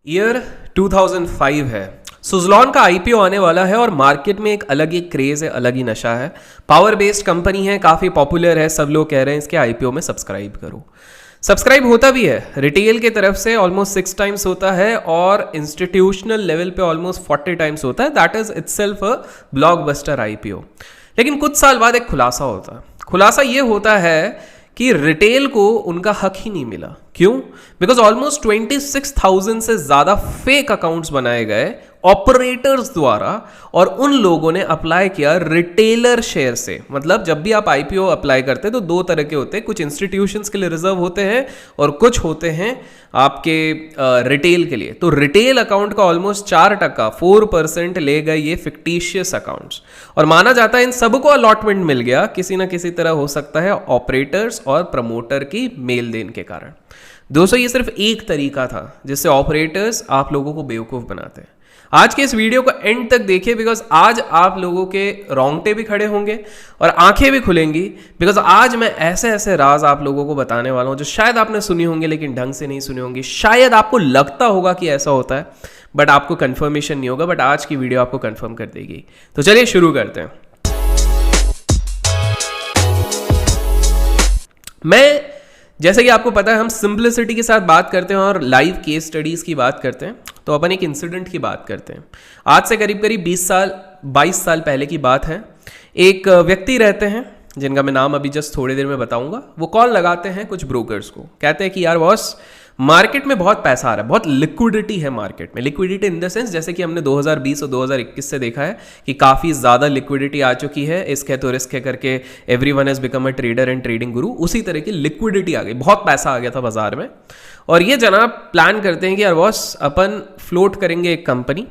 Year 2005 है। सुज़लॉन का IPO आने वाला है और मार्केट में एक अलग ही क्रेज़ है, अलग ही नशा है। पावर बेस्ड कंपनी है, काफ़ी पॉपुलर है, सब लोग कह रहे हैं इसके आईपीओ में सब्सक्राइब करो। सब्सक्राइब होता भी है, रिटेल की तरफ से ऑलमोस्ट 6 टाइम्स होता है और इंस्टीट्यूशनल लेवल पे ऑलमोस्ट 40 टाइम्स होता है। That is itself a blockbuster IPO. लेकिन कुछ साल बाद एक खुलासा होता है। खुलासा ये होता है कि रिटेल को उनका हक ही नहीं मिला। क्यों? बिकॉज ऑलमोस्ट 26,000 से ज़्यादा फेक अकाउंट्स बनाए गए ऑपरेटर्स द्वारा और उन लोगों ने अप्लाई किया रिटेलर शेयर से। मतलब जब भी आप आईपीओ अप्लाई करते हैं तो दो तरह के होते हैं, कुछ इंस्टीट्यूशंस के लिए रिजर्व होते हैं और कुछ होते हैं आपके रिटेल के लिए। तो रिटेल अकाउंट का ऑलमोस्ट 4% ले गए ये फिक्टिशियस अकाउंट्स और माना जाता है इन सबको अलॉटमेंट मिल गया किसी ना किसी तरह, हो सकता है ऑपरेटर्स और प्रमोटर की मेल देन के कारण। दोस्तों ये सिर्फ एक तरीका था जिससे ऑपरेटर्स आप लोगों को बेवकूफ़ बनाते हैं। आज के इस वीडियो को एंड तक देखिए बिकॉज आज आप लोगों के रोंगटे भी खड़े होंगे और आंखें भी खुलेंगी। बिकॉज आज मैं ऐसे ऐसे राज आप लोगों को बताने वाला हूं जो शायद आपने सुनी होंगे लेकिन ढंग से नहीं सुनी होंगी। शायद आपको लगता होगा कि ऐसा होता है बट आपको कंफर्मेशन नहीं होगा, बट आज की वीडियो आपको कंफर्म कर देगी। तो चलिए शुरू करते हैं। जैसे कि आपको पता है हम सिंप्लिसिटी के साथ बात करते हैं और लाइव केस स्टडीज़ की बात करते हैं, तो अपन एक इंसिडेंट की बात करते हैं। आज से करीब 22 साल पहले की बात है। एक व्यक्ति रहते हैं जिनका मैं नाम अभी जस्ट थोड़ी देर में बताऊंगा। वो कॉल लगाते हैं कुछ ब्रोकर्स को, कहते हैं कि यार बॉस मार्केट में बहुत पैसा आ रहा है, बहुत लिक्विडिटी है मार्केट में। लिक्विडिटी इन द सेंस जैसे कि हमने 2020 और 2021 से देखा है कि काफ़ी ज़्यादा लिक्विडिटी आ चुकी है। इसके तो रिस्क है करके everyone has become a trader and trading गुरु, उसी तरह की लिक्विडिटी आ गई, बहुत पैसा आ गया था बाजार में। और ये जनाब प्लान करते हैं कि यार बॉस अपन फ्लोट करेंगे एक कंपनी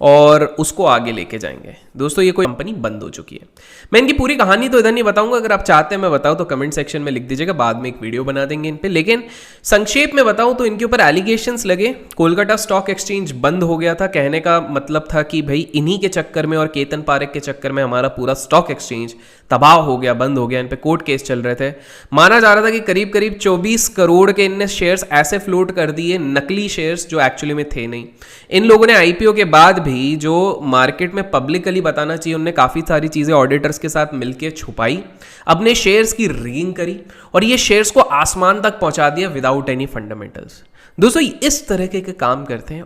और उसको आगे लेके जाएंगे। दोस्तों ये कोई कंपनी बंद हो चुकी है। मैं इनकी पूरी कहानी तो इधर नहीं बताऊंगा, अगर आप चाहते हैं मैं बताऊं तो कमेंट सेक्शन में लिख दीजिएगा, बाद में एक वीडियो बना देंगे इन पे। लेकिन संक्षेप में बताऊं तो इनके ऊपर एलिगेशंस लगे। कोलकाता स्टॉक एक्सचेंज बंद हो गया था, कहने का मतलब था कि भाई इन्हीं के चक्कर में और केतन पारेख के चक्कर में हमारा पूरा स्टॉक एक्सचेंज तबाह हो गया, बंद हो गया। इन पे कोर्ट केस चल रहे थे। माना जा रहा था कि करीब 24 करोड़ के इनने शेयर्स ऐसे फ्लोट कर दिए, नकली शेयर्स जो एक्चुअली में थे नहीं। इन लोगों ने आईपीओ के बाद भी जो मार्केट में पब्लिकली बताना चाहिए उनने काफ़ी सारी चीज़ें ऑडिटर्स के साथ मिलकर छुपाई, अपने शेयर्स की रिगिंग करी और ये शेयर्स को आसमान तक पहुंचा दिया विदाउट एनी फंडामेंटल्स। दोस्तों इस तरह के काम करते हैं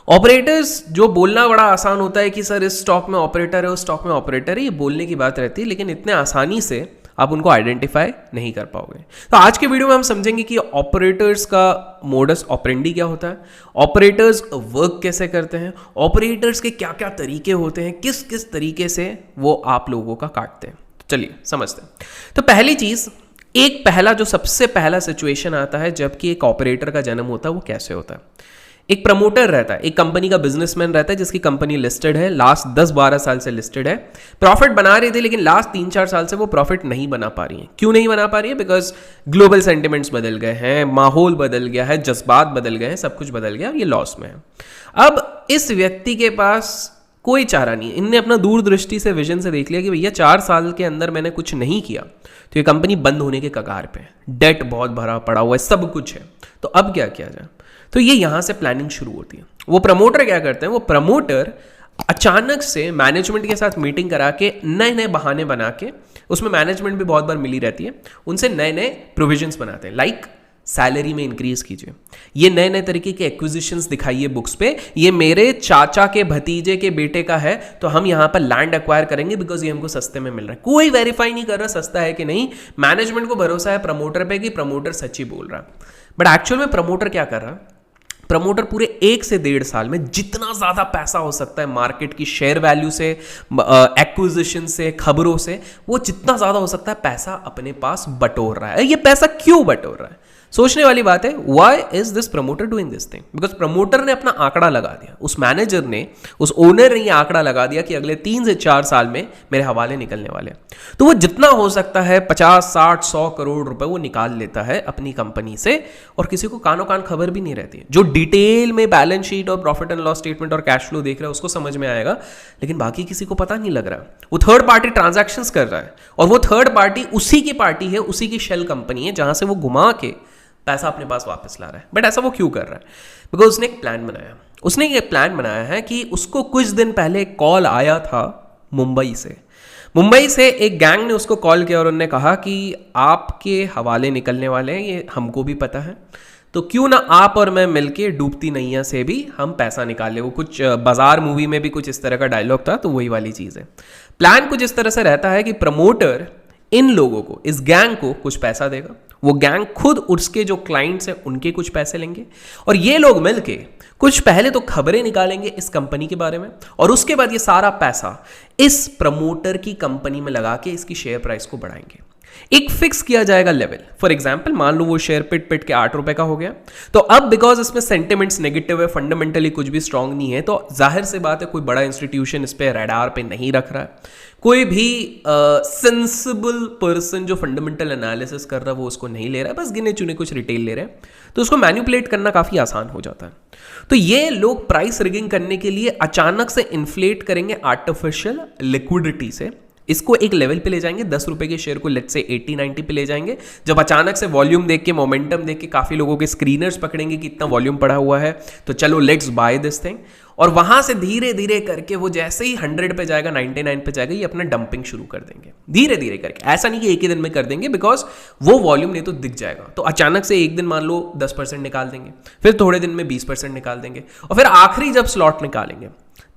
ऑपरेटर्स। जो बोलना बड़ा आसान होता है कि सर इस स्टॉक में ऑपरेटर है, उस स्टॉक में ऑपरेटर है, ये बोलने की बात रहती है, लेकिन इतने आसानी से आप उनको आइडेंटिफाई नहीं कर पाओगे। तो आज के वीडियो में हम समझेंगे कि ऑपरेटर्स का मोडस ऑपरेंडी क्या होता है, ऑपरेटर्स वर्क कैसे करते हैं, ऑपरेटर्स के क्या क्या तरीके होते हैं, किस किस तरीके से वो आप लोगों का काटते हैं। तो चलिए समझते हैं। तो पहली चीज, जो सबसे पहला सिचुएशन आता है जबकि एक ऑपरेटर का जन्म होता है, वो कैसे होता है। एक प्रमोटर रहता है, एक कंपनी का बिजनेसमैन रहता है जिसकी कंपनी लिस्टेड है, लास्ट 10-12 साल से लिस्टेड है, प्रॉफिट बना रही थी लेकिन लास्ट 3-4 साल से वो प्रॉफिट नहीं बना पा रही है। क्यों नहीं बना पा रही है? बिकॉज ग्लोबल सेंटिमेंट्स बदल गए हैं, माहौल बदल गया है, जज्बात बदल गए हैं, सब कुछ बदल गया, ये लॉस में है। अब इस व्यक्ति के पास कोई चारा नहीं है। इनने अपना दूरदृष्टि से, विजन से देख लिया कि भैया 4 साल के अंदर मैंने कुछ नहीं किया तो ये कंपनी बंद होने के कगार पे है, डेट बहुत भरा पड़ा हुआ है, सब कुछ है, तो अब क्या किया जाए। तो ये यहां से प्लानिंग शुरू होती है। वो प्रमोटर क्या करते हैं, वो प्रमोटर अचानक से मैनेजमेंट के साथ मीटिंग करा के नए नए बहाने बना के, उसमें मैनेजमेंट भी बहुत बार मिली रहती है, उनसे नए नए प्रोविजंस बनाते हैं। लाइक सैलरी में इंक्रीज कीजिए, ये नए नए तरीके के एक्विजिशंस दिखाइए बुक्स पे, ये मेरे चाचा के भतीजे के बेटे का है तो हम यहाँ पर लैंड एक्वायर करेंगे बिकॉज ये हमको सस्ते में मिल रहा है। कोई वेरीफाई नहीं कर रहा सस्ता है कि नहीं, मैनेजमेंट को भरोसा है प्रमोटर पे कि प्रमोटर सच्ची बोल रहा है। बट एक्चुअल में प्रमोटर क्या कर रहा है, प्रमोटर पूरे 1 से 1.5 साल में जितना ज्यादा पैसा हो सकता है मार्केट की शेयर वैल्यू से, एक्विजिशन से, खबरों से, वो जितना ज्यादा हो सकता है पैसा अपने पास बटोर रहा है। ये पैसा क्यों बटोर रहा है? सोचने वाली बात है, why is this promoter doing this thing? Because promoter ने अपना आंकड़ा लगा दिया, उस मैनेजर ने, उस ओनर ने ये आंकड़ा लगा दिया कि अगले 3 से 4 साल में मेरे हवाले निकलने वाले हैं। तो वो जितना हो सकता है 50, 60, 100 करोड़ रुपए वो निकाल लेता है अपनी कंपनी से और किसी को कानो कान खबर भी नहीं रहती है। जो डिटेल में बैलेंस शीट और प्रॉफिट एंड लॉस स्टेटमेंट और कैश फ्लो देख रहा है उसको समझ में आएगा, लेकिन बाकी किसी को पता नहीं लग रहा। वो थर्ड पार्टी ट्रांजैक्शंस कर रहा है और वो थर्ड पार्टी उसी की पार्टी है, उसी की शेल कंपनी है जहां से वो घुमा के पैसा अपने पास वापस ला रहा है। बट ऐसा वो क्यों कर रहा है? बिकॉज उसने एक प्लान बनाया। उसने ये प्लान बनाया है कि उसको कुछ दिन पहले एक कॉल आया था मुंबई से एक गैंग ने उसको कॉल किया और उन्होंने कहा कि आपके हवाले निकलने वाले हैं, ये हमको भी पता है, तो क्यों ना आप और मैं मिलके डूबती नैया से भी हम पैसा निकाल ले। वो कुछ बाजार मूवी में भी कुछ इस तरह का डायलॉग था, तो वही वाली चीज़ है। प्लान कुछ इस तरह से रहता है कि प्रमोटर इन लोगों को, इस गैंग को कुछ पैसा देगा, वो गैंग खुद उसके जो क्लाइंट्स हैं उनके कुछ पैसे लेंगे और ये लोग मिलके कुछ पहले तो खबरें निकालेंगे इस कंपनी के बारे में और उसके बाद ये सारा पैसा इस प्रमोटर की कंपनी में लगा के इसकी शेयर प्राइस को बढ़ाएंगे। एक फिक्स किया जाएगा लेवल। फॉर एग्जाम्पल मान लो वो शेयर पिट के 8 रुपए का हो गया, तो अब बिकॉज इसमें सेंटिमेंट्स नेगेटिव है, फंडामेंटली कुछ भी स्ट्रांग नहीं है, तो जाहिर से बात है कोई बड़ा इंस्टीट्यूशन इस पे रडार पे नहीं रख रहा है। कोई भी सेंसिबल पर्सन जो फंडामेंटल एनालिसिस कर रहा है वो उसको नहीं ले रहा है, बस गिने चुने कुछ रिटेल ले रहे हैं, तो उसको मैनिपुलेट करना काफ़ी आसान हो जाता है। तो ये लोग प्राइस रिगिंग करने के लिए अचानक से इन्फ्लेट करेंगे आर्टिफिशियल लिक्विडिटी से, इसको एक लेवल पे ले जाएंगे, 10 रुपए के शेयर को लेट्स से 80-90 पे ले जाएंगे। जब अचानक से वॉल्यूम देख के, मोमेंटम देख के काफ़ी लोगों के स्क्रीनर्स पकड़ेंगे कि इतना वॉल्यूम पड़ा हुआ है, तो चलो लेट्स बाय दिस थिंग, और वहां से धीरे धीरे करके वो जैसे ही 100 पे जाएगा, 99 पे जाएगा, ये अपना डंपिंग शुरू कर देंगे धीरे धीरे करके। ऐसा नहीं कि एक ही दिन में कर देंगे, बिकॉज वो वॉल्यूम नहीं तो दिख जाएगा। तो अचानक से एक दिन मान लो 10% निकाल देंगे, फिर थोड़े दिन में 20% निकाल देंगे, और फिर आखिरी जब स्लॉट निकालेंगे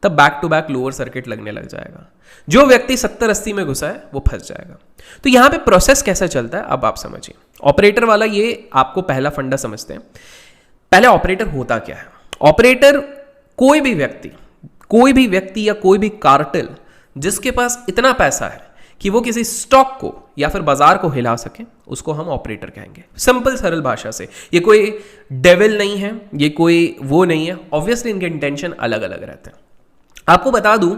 तब back to back lower circuit लगने लग जाएगा। जो व्यक्ति 70-80 में घुसा है वो फंस जाएगा। तो यहां पे प्रोसेस कैसा चलता है अब आप समझिए। ऑपरेटर वाला ये आपको पहला फंडा समझते हैं। पहले ऑपरेटर होता क्या है? ऑपरेटर कोई भी व्यक्ति या कोई भी कार्टेल जिसके पास इतना पैसा है कि वो किसी स्टॉक को या फिर बाजार को हिला सके, उसको हम ऑपरेटर कहेंगे। सिंपल सरल भाषा से, ये कोई डेविल नहीं है, ये कोई वो नहीं है। ऑब्वियसली इनके इंटेंशन अलग अलग रहते हैं। आपको बता दूं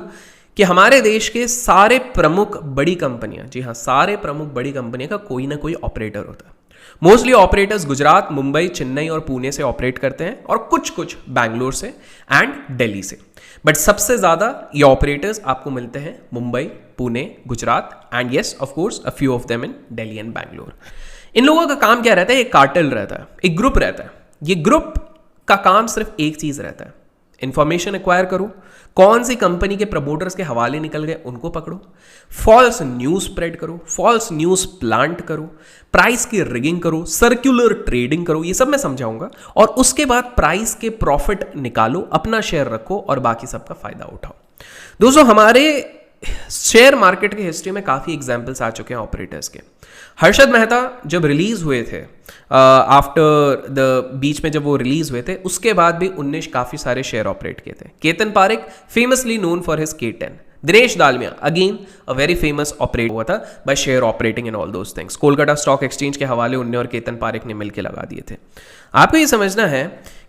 कि हमारे देश के सारे प्रमुख बड़ी कंपनियां, जी हाँ, सारे प्रमुख बड़ी कंपनियों का कोई ना कोई ऑपरेटर होता है। मोस्टली ऑपरेटर्स गुजरात, मुंबई, चेन्नई और पुणे से ऑपरेट करते हैं, और कुछ बैंगलोर से एंड दिल्ली से। बट सबसे ज्यादा ये ऑपरेटर्स आपको मिलते हैं Mumbai, Pune, Gujarat and yes of course a few of them in Delhi and Bangalore. इन लोगों का काम क्या रहता है? एक कार्टेल रहता है, एक ग्रुप रहता है। ये ग्रुप का काम सिर्फ एक चीज रहता है, इंफॉर्मेशन एक्वायर करो, कौन सी कंपनी के प्रमोटर्स के हवाले निकल गए उनको पकड़ो, फॉल्स न्यूज स्प्रेड करो, फॉल्स न्यूज प्लांट करो, प्राइस की रिगिंग करो, सर्कुलर ट्रेडिंग करो, ये सब मैं समझाऊंगा। और उसके बाद प्राइस के प्रॉफिट निकालो, अपना शेयर रखो और बाकी सबका फायदा उठाओ। दोस्तों, हमारे शेयर मार्केट की हिस्ट्री में काफी एग्जाम्पल्स आ चुके हैं ऑपरेटर्स के। हर्षद मेहता जब रिलीज हुए थे, आफ्टर द बीच में जब वो रिलीज हुए थे, उसके बाद भी उनने काफी सारे शेयर ऑपरेट किए थे। Ketan Parekh famously known for his K10, Dinesh Dalmia again a very famous operate हुआ था by share operating and all those things. Kolkata stock exchange के हवाले उनने और केतन पारेख ने मिलकर लगा दिए थे। आपको ये समझना है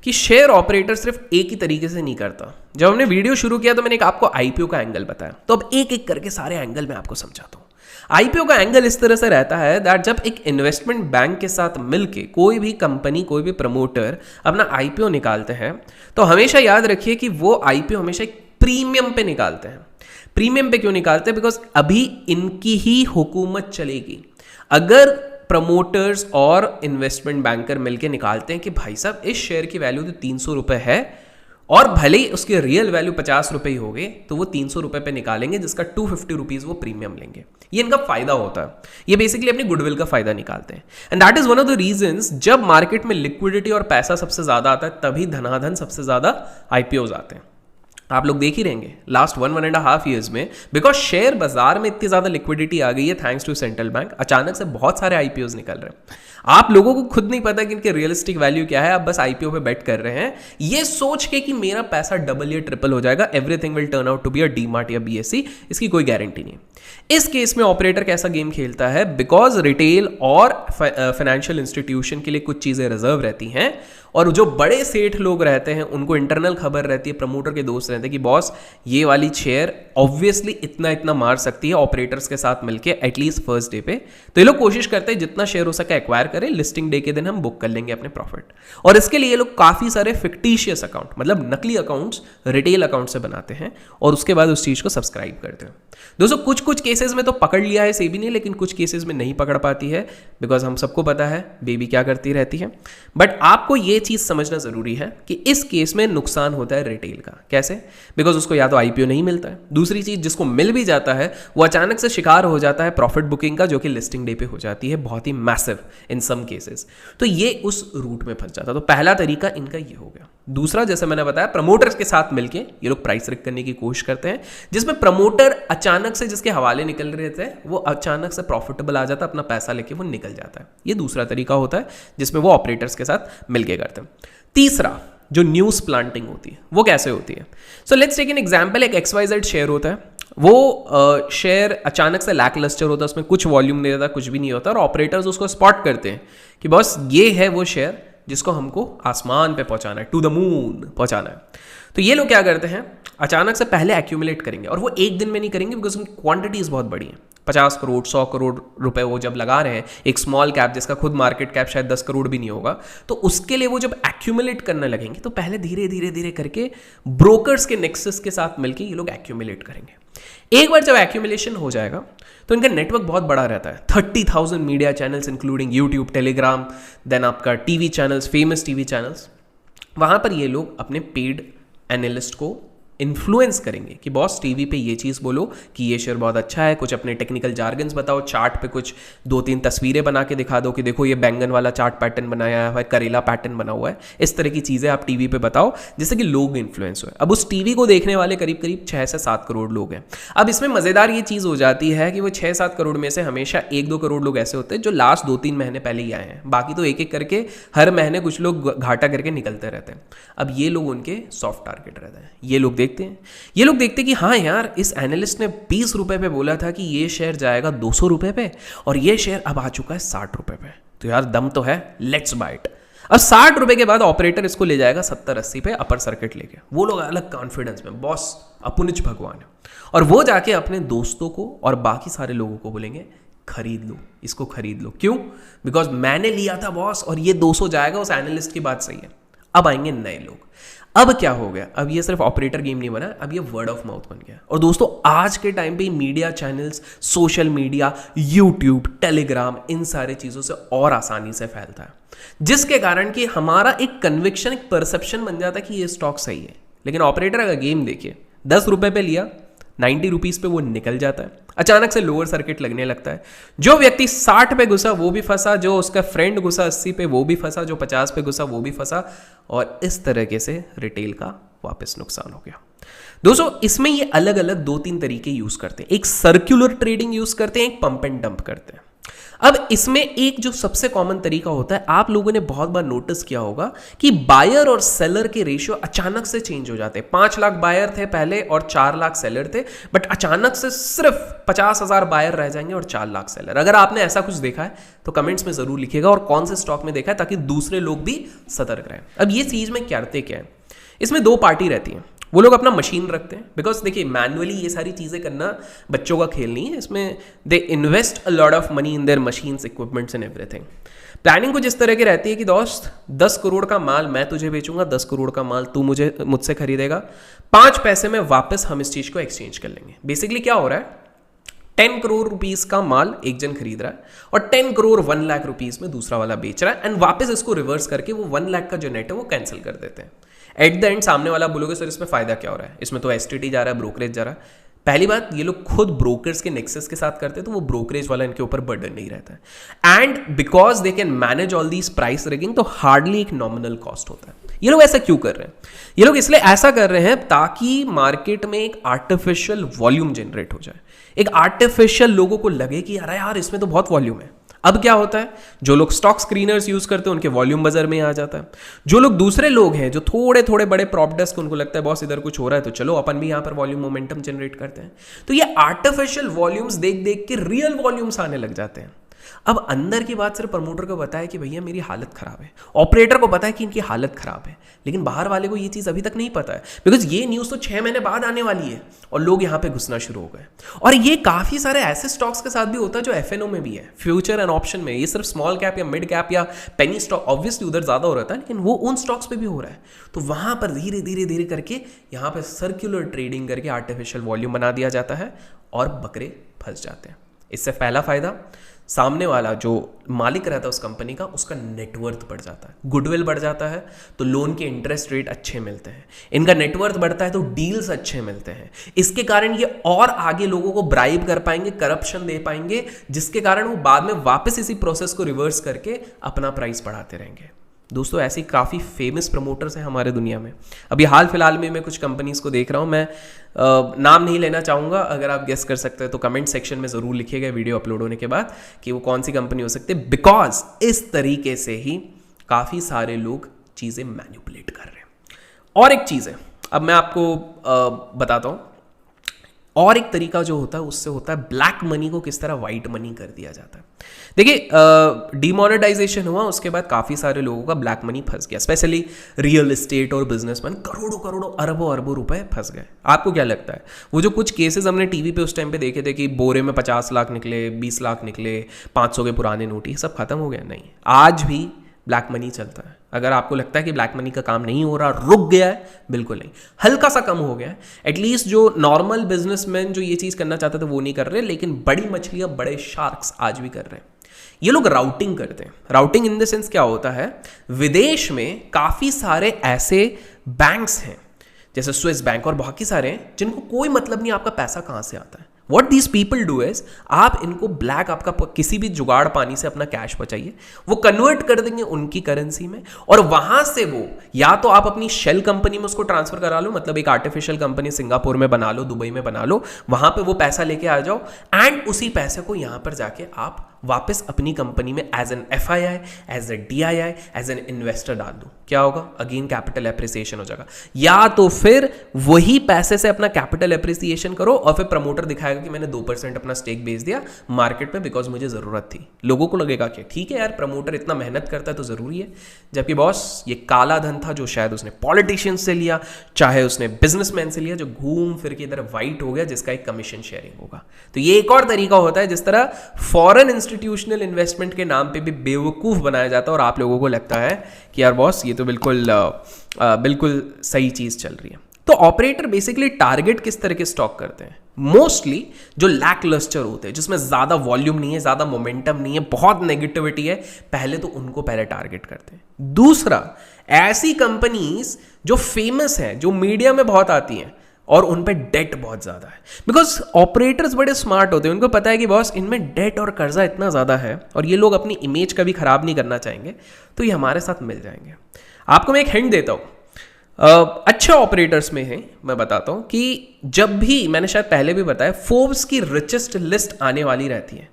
कि शेयर ऑपरेटर सिर्फ एक ही तरीके से नहीं करता। जब हमने वीडियो शुरू किया तो मैंने आपको आईपीओ का एंगल बताया, तो अब एक एक करके सारे एंगल मैं आपको समझाता हूं। आईपीओ का एंगल इस तरह से रहता है दैट जब एक इन्वेस्टमेंट बैंक के साथ मिलके कोई भी कंपनी, कोई भी प्रमोटर अपना आईपीओ निकालते हैं, तो हमेशा याद रखिए कि वो आईपीओ हमेशा एक प्रीमियम पे निकालते हैं। प्रीमियम पे क्यों निकालते हैं? बिकॉज अभी इनकी ही हुकूमत चलेगी। अगर प्रमोटर्स और इन्वेस्टमेंट बैंकर मिलके निकालते हैं कि भाई साहब इस शेयर की वैल्यू तो 300 रुपए है और भले ही उसकी रियल वैल्यू 50 रुपए ही हो गए, तो वो 300 रुपए पे निकालेंगे, जिसका 250 रुपीज वो प्रीमियम लेंगे। ये इनका फायदा होता है। ये बेसिकली अपनी गुडविल का फायदा निकालते हैं। And that is one of the reasons, जब मार्केट में लिक्विडिटी और पैसा सबसे ज्यादा आता है तभी धनाधन सबसे ज्यादा आईपीओज आते हैं। आप लोग देख ही रहेंगे लास्ट 1.5 ईयर्स में, बिकॉज शेयर बाजार में इतनी ज्यादा लिक्विडिटी आ गई है थैंक्स टू सेंट्रल बैंक, अचानक से बहुत सारे आईपीओज निकल रहे हैं। आप लोगों को खुद नहीं पता कि इनके रियलिस्टिक वैल्यू क्या है, आप बस आईपीओ पे बेट कर रहे हैं ये सोच के कि मेरा पैसा डबल या ट्रिपल हो जाएगा, everything will turn out to be a DMart या बीएससी। इसकी कोई गारंटी नहीं। इस केस में ऑपरेटर कैसा गेम खेलता है? बिकॉज रिटेल और फाइनेंशियल इंस्टीट्यूशन के लिए कुछ चीजें रिजर्व रहती हैं, और जो बड़े सेठ लोग रहते हैं उनको इंटरनल खबर रहती है, प्रमोटर के दोस्त रहते हैं कि बॉस ये वाली शेयर ऑब्वियसली इतना इतना मार सकती है ऑपरेटर्स के साथ मिलके एटलीस्ट फर्स्ट डे पे। तो ये लोग कोशिश करते हैं जितना शेयर हो सके एक्वायर करें, लिस्टिंग डे के दिन हम बुक कर लेंगे अपने प्रॉफिट। और इसके लिए ये लोग काफ़ी सारे फिक्टिशियस अकाउंट, मतलब नकली अकाउंट्स रिटेल अकाउंट से बनाते हैं और उसके बाद उस चीज़ को सब्सक्राइब करते हैं। दोस्तों कुछ कुछ केसेस में तो पकड़ लिया है सेबी ने, लेकिन कुछ केसेस में नहीं पकड़ पाती है, बिकॉज हम सबको पता है बेबी क्या करती रहती है। बट आपको ये चीज़ समझना ज़रूरी है कि इस केस में नुकसान होता है रिटेल का। कैसे? बिकॉज उसको या तो आईपीओ नहीं मिलता है, दूसरी चीज़ जिसको मिल भी जाता है वो अचानक से शिकार हो जाता है प्रॉफिट बुकिंग का, जो कि लिस्टिंग डे पे हो जाती है, बहुत ही मैसिव इन सम केसेस। तो ये उस रूट में फंस जाता है। तो पहला तरीका इनका ये हो गया। दूसरा, जैसे मैंने बताया, प्रमोटर्स के साथ मिलके ये लोग प्राइस रिक करने की कोशिश करते हैं, जिसमें प्रमोटर अचानक से जिसके हवाले निकल रहे थे वो अचानक से प्रॉफिटेबल आ जाता है, अपना पैसा लेके वो निकल जाता है। ये दूसरा तरीका होता है जिसमें वो ऑपरेटर्स के साथ मिलके करते हैं। तीसरा, जो न्यूज़ प्लांटिंग होती है, वो कैसे होती है? So let's take an example. एक XYZ शेयर होता है, वो शेयर अचानक से लैकलस्टर होता है, उसमें कुछ वॉल्यूम नहीं रहता, कुछ भी नहीं होता, और ऑपरेटर्स उसको स्पॉट करते हैं कि बॉस ये है वो शेयर जिसको हमको आसमान पे पहुंचाना है, टू द मून पहुंचाना है। तो ये लोग क्या करते हैं, अचानक से पहले एक्यूमुलेट करेंगे, और वो एक दिन में नहीं करेंगे बिकॉज उनकी क्वांटिटीज बहुत बड़ी है। 50 करोड़ 100 करोड़ रुपए वो जब लगा रहे हैं एक स्मॉल कैप जिसका खुद मार्केट कैप शायद 10 करोड़ भी नहीं होगा, तो उसके लिए वो जब एक्यूमुलेट करने लगेंगे तो पहले धीरे धीरे धीरे करके ब्रोकर्स के नेक्सस के साथ मिलकर ये लोग एक्यूमुलेट करेंगे। एक बार जब एक्यूमुलेशन हो जाएगा तो इनका नेटवर्क बहुत बड़ा रहता है, 30,000 media channels including YouTube, Telegram, then आपका TV channels, famous TV channels. वहाँ पर ये लोग अपने पेड एनालिस्ट को इन्फ्लुएंस करेंगे कि बॉस टीवी पे ये चीज़ बोलो कि ये शेयर बहुत अच्छा है, कुछ अपने टेक्निकल जार्गन्स बताओ, चार्ट पे कुछ 2-3 तस्वीरें बना के दिखा दो कि देखो ये बैंगन वाला चार्ट पैटर्न बनाया है, करेला पैटर्न बना हुआ है। इस तरह की चीज़ें आप टीवी पे बताओ जिससे कि लोग इन्फ्लुएंस हुए। अब उस टीवी को देखने वाले करीब करीब 6 से 7 करोड़ लोग हैं। अब इसमें मज़ेदार ये चीज़ हो जाती है कि वो 6-7 करोड़ में से हमेशा 1-2 करोड़ लोग ऐसे होते हैं जो लास्ट 2-3 महीने पहले ही आए हैं, बाकी तो एक एक करके हर महीने कुछ लोग घाटा करके निकलते रहते हैं। अब ये लोग उनके सॉफ्ट टारगेट रहते हैं। ये लोग देखते हैं कि हाँ यार, इस एनालिस्ट ने 20 रुपए पे बोला था कि ये शेयर जाएगा 200 रुपए पे और ये शेयर अब आ चुका है 60 रुपए पे, तो यार दम तो है, लेट्स बाय इट। अब 60 रुपए के बाद ऑपरेटर इसको ले जाएगा 70-80 पे अपर सर्किट लेके। वो लोग अलग कॉन्फिडेंस में, बॉस अपुनिच भगवान है, और वो जाके अपने दोस्तों को और बाकी सारे लोगों को बोलेंगे खरीद लो, इसको खरीद लो। क्यों? बिकॉज मैंने लिया था बॉस और ये 200 जाएगा, उस एनालिस्ट की बात सही है। अब आएंगे नए लोग। अब क्या हो गया, अब ये सिर्फ ऑपरेटर गेम नहीं बना, अब ये वर्ड ऑफ माउथ बन गया। और दोस्तों आज के टाइम पे media channels, social media, YouTube, Telegram, इन सारे चीज़ों से और आसानी से फैलता है, जिसके कारण कि हमारा एक कन्विक्शन, एक परसेप्शन बन जाता है कि ये स्टॉक सही है। लेकिन ऑपरेटर का गेम देखिए, 10 रुपए पे लिया, 90 रुपीज़ पे वो निकल जाता है, अचानक से लोअर सर्किट लगने लगता है। जो व्यक्ति 60 पे घुसा वो भी फंसा, जो उसका फ्रेंड घुसा 80 पे वो भी फंसा, जो 50 पे घुसा वो भी फंसा, और इस तरीके से रिटेल का वापस नुकसान हो गया। दोस्तों इसमें ये अलग अलग 2-3 तरीके यूज करते हैं। एक सर्कुलर ट्रेडिंग यूज करते हैं, एक पंप एंड डंप करते हैं। अब इसमें एक जो सबसे कॉमन तरीका होता है, आप लोगों ने बहुत बार नोटिस किया होगा कि बायर और सेलर के रेशियो अचानक से चेंज हो जाते हैं। 5 लाख बायर थे पहले और 4 लाख सेलर थे, बट अचानक से सिर्फ 50,000 बायर रह जाएंगे और 4 लाख सेलर। अगर आपने ऐसा कुछ देखा है तो कमेंट्स में जरूर लिखिएगा, और कौन से स्टॉक में देखा है, ताकि दूसरे लोग भी सतर्क रहें। अब ये चीज में करते क्या है, इसमें 2 पार्टी रहती हैं। वो लोग अपना मशीन रखते हैं, बिकॉज देखिए मैनुअली ये सारी चीज़ें करना बच्चों का खेल नहीं है। इसमें they invest a lot of money in their machines, equipments and everything. Planning कुछ इस तरह की रहती है कि दोस्त 10 करोड़ का माल मैं तुझे बेचूंगा, 10 करोड़ का माल तू मुझसे खरीदेगा, 5 पैसे में वापस हम इस चीज़ को एक्सचेंज कर लेंगे। बेसिकली क्या हो रहा है, 10 करोड़ रुपीस का माल एक जन खरीद रहा है और 10 करोड़ 1 लाख रुपीस में दूसरा वाला बेच रहा है, एंड वापस इसको रिवर्स करके वो 1 लाख का जो नेट है वो कैंसिल कर देते हैं। एट द एंड सामने वाला बोलोगे सर इसमें फायदा क्या हो रहा है, इसमें तो एसटीटी जा रहा है, ब्रोकरेज जा रहा है। पहली बात, ये लोग खुद ब्रोकर्स के नेक्सस के साथ करते हैं, तो वो ब्रोकरेज वाला इनके ऊपर बर्डन नहीं रहता है, and because they can manage all these price rigging, तो हार्डली एक नॉमिनल कॉस्ट होता है। ये लोग ऐसा क्यों कर रहे हैं? ये लोग इसलिए ऐसा कर रहे हैं ताकि मार्केट में एक आर्टिफिशियल वॉल्यूम जनरेट हो जाए, एक आर्टिफिशियल लोगों को लगे कि अरे यार इसमें तो बहुत वॉल्यूम है। अब क्या होता है, जो लोग स्टॉक स्क्रीनर्स यूज करते हैं उनके वॉल्यूम बाजार में आ जाता है। जो लोग दूसरे लोग हैं जो थोड़े थोड़े बड़े प्रॉप डेस्क, उनको लगता है बॉस इधर कुछ हो रहा है तो चलो अपन भी यहां पर वॉल्यूम मोमेंटम जनरेट करते हैं। तो ये आर्टिफिशियल वॉल्यूम्स देख देख के रियल वॉल्यूम्स आने लग जाते हैं। अब अंदर की बात सिर्फ प्रमोटर को पता है कि भैया मेरी हालत खराब है, ऑपरेटर को पता है कि इनकी हालत खराब है, लेकिन बाहर वाले को ये चीज़ अभी तक नहीं पता है, बिकॉज ये न्यूज़ तो 6 महीने बाद आने वाली है और लोग यहाँ पे घुसना शुरू हो गए। और ये काफ़ी सारे ऐसे स्टॉक्स के साथ भी होता है जो FNO में भी है, फ्यूचर एंड ऑप्शन में। ये सिर्फ स्मॉल कैप या मिड कैप या पेनी स्टॉक ऑब्वियसली उधर ज़्यादा हो रहा था, लेकिन वो उन स्टॉक्स पे भी हो रहा है। तो वहाँ पर धीरे धीरे धीरे करके यहाँ पे सर्कुलर ट्रेडिंग करके आर्टिफिशियल वॉल्यूम बना दिया जाता है और बकरे फंस जाते हैं। इससे पहला फायदा, सामने वाला जो मालिक रहता है उस कंपनी का, उसका नेटवर्थ बढ़ जाता है, गुडविल बढ़ जाता है, तो लोन के इंटरेस्ट रेट अच्छे मिलते हैं, इनका नेटवर्थ बढ़ता है तो डील्स अच्छे मिलते हैं। इसके कारण ये और आगे लोगों को ब्राइब कर पाएंगे, करप्शन दे पाएंगे, जिसके कारण वो बाद में वापस इसी प्रोसेस को रिवर्स करके अपना प्राइस बढ़ाते रहेंगे। दोस्तों ऐसी काफ़ी फेमस प्रमोटर्स हैं हमारे दुनिया में। अभी हाल फिलहाल में मैं कुछ कंपनीज को देख रहा हूँ, मैं नाम नहीं लेना चाहूँगा, अगर आप गेस कर सकते हैं तो कमेंट सेक्शन में ज़रूर लिखिएगा वीडियो अपलोड होने के बाद कि वो कौन सी कंपनी हो सकती है, बिकॉज इस तरीके से ही काफ़ी सारे लोग चीज़ें मैनिपुलेट कर रहे हैं। और एक चीज़ है, अब मैं आपको बताता हूँ, और एक तरीका जो होता है उससे होता है ब्लैक मनी को किस तरह वाइट मनी कर दिया जाता है। देखिए डिमोनेटाइजेशन हुआ, उसके बाद काफ़ी सारे लोगों का ब्लैक मनी फंस गया, स्पेशली रियल एस्टेट और बिजनेसमैन करोड़ों करोड़ों अरबों अरबों रुपए फंस गए। आपको क्या लगता है, वो जो कुछ केसेस हमने टीवी पे उस टाइम पे देखे थे कि बोरे में 50 लाख निकले, 20 लाख निकले, 500 के पुराने नोट, ये सब खत्म हो गया? नहीं, आज भी ब्लैक मनी चलता है। अगर आपको लगता है कि ब्लैक मनी का काम नहीं हो रहा, रुक गया है, बिल्कुल नहीं, हल्का सा कम हो गया है। एटलीस्ट जो नॉर्मल बिजनेसमैन जो ये चीज़ करना चाहते थे वो नहीं कर रहे, लेकिन बड़ी मछलियाँ, बड़े शार्क्स आज भी कर रहे हैं। ये लोग राउटिंग करते हैं। राउटिंग इन द सेंस क्या होता है, विदेश में काफ़ी सारे ऐसे बैंक्स हैं जैसे स्विस बैंक और बाकी सारे हैं जिनको कोई मतलब नहीं आपका पैसा कहाँ से आता है। What these people do is, आप इनको ब्लैक, आपका किसी भी जुगाड़ पानी से अपना कैश बचाइए, वो कन्वर्ट कर देंगे उनकी करेंसी में, और वहां से वो या तो आप अपनी शेल कंपनी में उसको ट्रांसफर करा लो, मतलब एक आर्टिफिशियल कंपनी सिंगापुर में बना लो, दुबई में बना लो, वहां पे वो पैसा लेके आ जाओ, एंड उसी पैसे को यहां पर जाके आप वापस अपनी कंपनी में as an FII, as a DII, as an investor डाल दो। क्या होगा? अगेन कैपिटल एप्रिसिएशन हो जाएगा। या तो फिर वही पैसे से अपना कैपिटल एप्रिसिएशन करो और फिर प्रमोटर दिखाएगा कि मैंने 2% अपना स्टेक बेच दिया मार्केट में बिकॉज मुझे जरूरत थी। लोगों को लगेगा कि ठीक है यार, प्रमोटर इतना मेहनत करता है तो जरूरी है, जबकि बॉस ये काला धन था जो शायद उसने पॉलिटिशियन से लिया, चाहे उसने बिजनेसमैन से लिया, जो घूम फिर के इधर वाइट हो गया, जिसका एक कमीशन शेयरिंग होगा। तो ये एक और तरीका होता है जिस तरह फॉरेन इंस्टीट्यूशनल इन्वेस्टमेंट के नाम पे भी बेवकूफ बनाया जाता है और आप लोगों को लगता है कि यार बॉस ये तो बिल्कुल सही चीज चल रही है। तो ऑपरेटर बेसिकली टारगेट किस तरह के स्टॉक करते हैं? मोस्टली जो लैक लस्टर होते हैं, जिसमें ज्यादा वॉल्यूम नहीं है, ज्यादा मोमेंटम नहीं है, बहुत नेगेटिविटी है, पहले तो उनको पहले टारगेट करते हैं। दूसरा, ऐसी कंपनीज जो फेमस हैं, जो मीडिया में बहुत आती हैं और उन पे डेट बहुत ज़्यादा है, बिकॉज ऑपरेटर्स बड़े स्मार्ट होते हैं, उनको पता है कि बॉस इनमें डेट और कर्जा इतना ज़्यादा है और ये लोग अपनी इमेज कभी ख़राब नहीं करना चाहेंगे, तो ये हमारे साथ मिल जाएंगे। आपको मैं एक हिंट देता हूँ, अच्छे ऑपरेटर्स में है, मैं बताता हूँ कि जब भी, मैंने शायद पहले भी बताया, फोर्ब्स की रिचेस्ट लिस्ट आने वाली रहती है,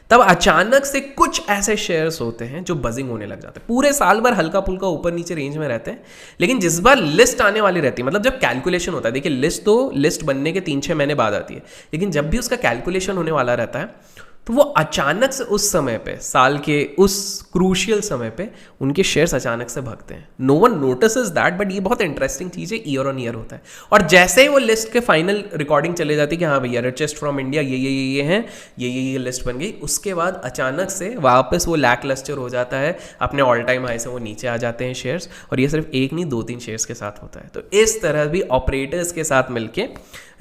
तब अचानक से कुछ ऐसे शेयर्स होते हैं जो बजिंग होने लग जाते हैं। पूरे साल भर हल्का फुल्का ऊपर नीचे रेंज में रहते हैं, लेकिन जिस बार लिस्ट आने वाली रहती है, मतलब जब कैलकुलेशन होता है, देखिए लिस्ट तो लिस्ट बनने के 3-6 महीने बाद आती है, लेकिन जब भी उसका कैलकुलेशन होने वाला रहता है तो वो अचानक से उस समय पे, साल के उस क्रूशियल समय पे उनके शेयर्स अचानक से भागते हैं। No one notices that, but ये बहुत इंटरेस्टिंग चीज़ है, ईयर ऑन ईयर होता है। और जैसे ही वो लिस्ट के फाइनल रिकॉर्डिंग चले जाती है कि हाँ भैया रिचेस्ट फ्रॉम इंडिया ये हैं, ये लिस्ट बन गई, उसके बाद अचानक से वापस वो लैक लस्टर हो जाता है, अपने ऑल टाइम हाई से वो नीचे आ जाते हैं शेयर्स, और ये सिर्फ एक नहीं 2-3 शेयर्स के साथ होता है। तो इस तरह भी ऑपरेटर्स के साथ मिलकर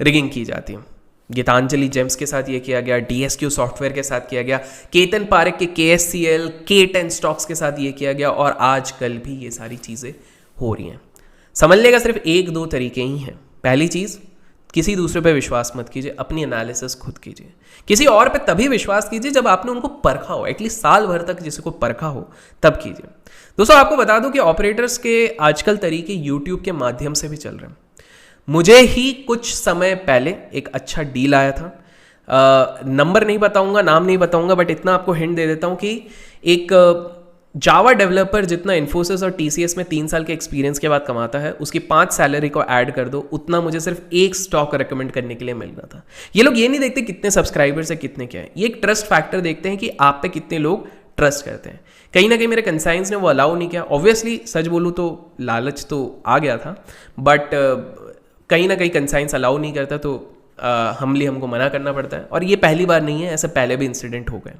रिगिंग की जाती है। गीतांजलि जेम्स के साथ ये किया गया, DSQ सॉफ्टवेयर के साथ किया गया, केतन पारेख के KSCL, K10 स्टॉक्स के साथ ये किया गया, और आजकल भी ये सारी चीज़ें हो रही हैं। समझने का सिर्फ 1-2 तरीके ही हैं। पहली चीज़, किसी दूसरे पे विश्वास मत कीजिए, अपनी एनालिसिस खुद कीजिए। किसी और पे तभी विश्वास कीजिए जब आपने उनको परखा हो, एटलीस्ट साल भर तक जिसको परखा हो तब कीजिए। दोस्तों आपको बता दूं कि ऑपरेटर्स के आजकल तरीके यूट्यूब के माध्यम से भी चल रहे हैं। मुझे ही कुछ समय पहले एक अच्छा डील आया था, नंबर नहीं बताऊंगा, नाम नहीं बताऊंगा, बट इतना आपको हिंट दे देता हूं कि एक जावा डेवलपर जितना इन्फोसिस और टीसीएस में 3 साल के एक्सपीरियंस के बाद कमाता है, उसकी 5 सैलरी को ऐड कर दो, उतना मुझे सिर्फ एक स्टॉक रेकमेंड करने के लिए मिल रहा था। ये लोग ये नहीं देखते कितने सब्सक्राइबर्स है, कितने क्या है, ये एक ट्रस्ट फैक्टर देखते हैं कि आप पे कितने लोग ट्रस्ट करते हैं। कहीं ना कहीं मेरे कंसाइंस ने वो अलाउ नहीं किया। ऑब्वियसली सच बोलूँ तो लालच तो आ गया था, बट कहीं ना कहीं कंसाइंस अलाउ नहीं करता, तो हमली हमको मना करना पड़ता है। और ये पहली बार नहीं है, ऐसे पहले भी इंसिडेंट हो गए।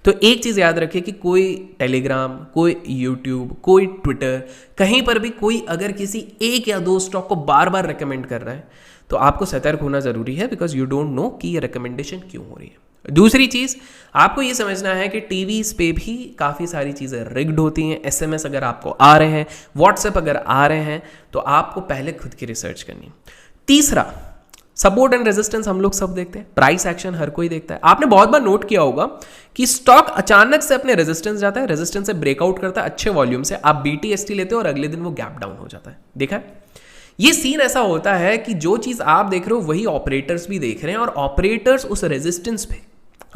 तो एक चीज़ याद रखिए कि कोई टेलीग्राम, कोई यूट्यूब, कोई ट्विटर, कहीं पर भी कोई अगर किसी एक या दो स्टॉक को बार बार रिकमेंड कर रहा है तो आपको सतर्क होना ज़रूरी है, बिकॉज यू डोंट नो कि ये रिकमेंडेशन क्यों हो रही है। दूसरी चीज़ आपको ये समझना है कि टीवीज पे भी काफ़ी सारी चीज़ें रिग्ड होती हैं। एसएमएस अगर आपको आ रहे हैं, व्हाट्सएप अगर आ रहे हैं, तो आपको पहले खुद की रिसर्च करनी। तीसरा, सपोर्ट एंड रेजिस्टेंस हम लोग सब देखते हैं, प्राइस एक्शन हर कोई देखता है। आपने बहुत बार नोट किया होगा कि स्टॉक अचानक से अपने रेजिस्टेंस जाता है, रेजिस्टेंस से ब्रेकआउट करता है अच्छे वॉल्यूम से, आप BTST लेते हो और अगले दिन वो गैप डाउन हो जाता है। देखा है? ये सीन ऐसा होता है कि जो चीज़ आप देख रहे हो वही ऑपरेटर्स भी देख रहे हैं, और ऑपरेटर्स उस रेजिस्टेंस पे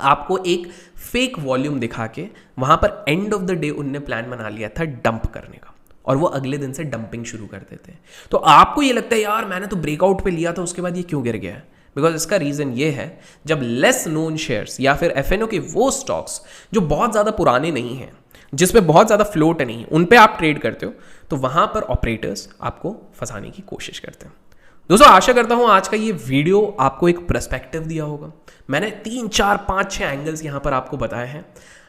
आपको एक फेक वॉल्यूम दिखा के वहां पर एंड ऑफ द डे उनने प्लान बना लिया था डंप करने का, और वो अगले दिन से डंपिंग शुरू कर देते हैं। तो आपको ये लगता है यार मैंने तो ब्रेकआउट पे लिया था, उसके बाद ये क्यों गिर गया है? बिकॉज इसका रीजन ये है, जब लेस नोन शेयर्स या फिर FNO के वो स्टॉक्स जो बहुत ज़्यादा पुराने नहीं हैं, जिसपे बहुत ज़्यादा फ्लोट नहीं है, उन पे आप ट्रेड करते हो, तो वहां पर ऑपरेटर्स आपको फंसाने की कोशिश करते हैं। दोस्तों, आशा करता हूं आज का ये वीडियो आपको एक पर्सपेक्टिव दिया होगा। मैंने 3, 4, 5, 6 एंगल्स यहां पर आपको बताए हैं।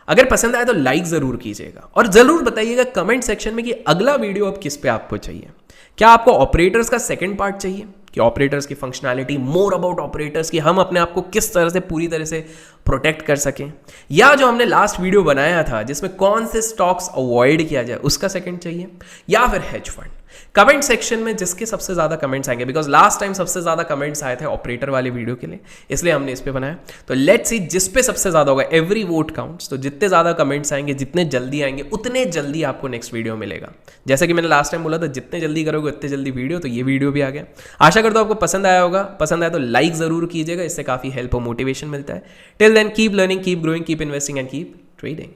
अगर पसंद आए तो लाइक ज़रूर कीजिएगा, और ज़रूर बताइएगा कमेंट सेक्शन में कि अगला वीडियो अब किस पे आपको चाहिए। क्या आपको ऑपरेटर्स का सेकंड पार्ट चाहिए, कि ऑपरेटर्स की फंक्शनैलिटी, मोर अबाउट ऑपरेटर्स, कि हम अपने आप को किस तरह से पूरी तरह से प्रोटेक्ट कर सकें, या जो हमने लास्ट वीडियो बनाया था जिसमें कौन से स्टॉक्स अवॉइड किया जाए उसका सेकंड चाहिए, या फिर हेज फंड? कमेंट सेक्शन में जिसके सबसे ज़्यादा कमेंट्स आएंगे, बिकॉज लास्ट टाइम सबसे ज़्यादा कमेंट्स आए थे ऑपरेटर वाले वीडियो के लिए, इसलिए हमने इस पे बनाया। तो लेट्स सी जिस पे सबसे ज़्यादा होगा, एवरी वोट काउंट्स। तो जितने ज़्यादा कमेंट्स आएंगे, जितने जल्दी आएंगे, उतने जल्दी आपको नेक्स्ट वीडियो मिलेगा। जैसे कि मैंने लास्ट टाइम बोला था, जितने जल्दी करोगे उतने जल्दी वीडियो, तो ये वीडियो भी आ गया। आशा करता हूँ आपको पसंद आया होगा। पसंद आया तो लाइक ज़रूर कीजिएगा, इससे काफ़ी हेल्प और मोटिवेशन मिलता है। Till then keep learning, keep growing, keep investing and keep trading.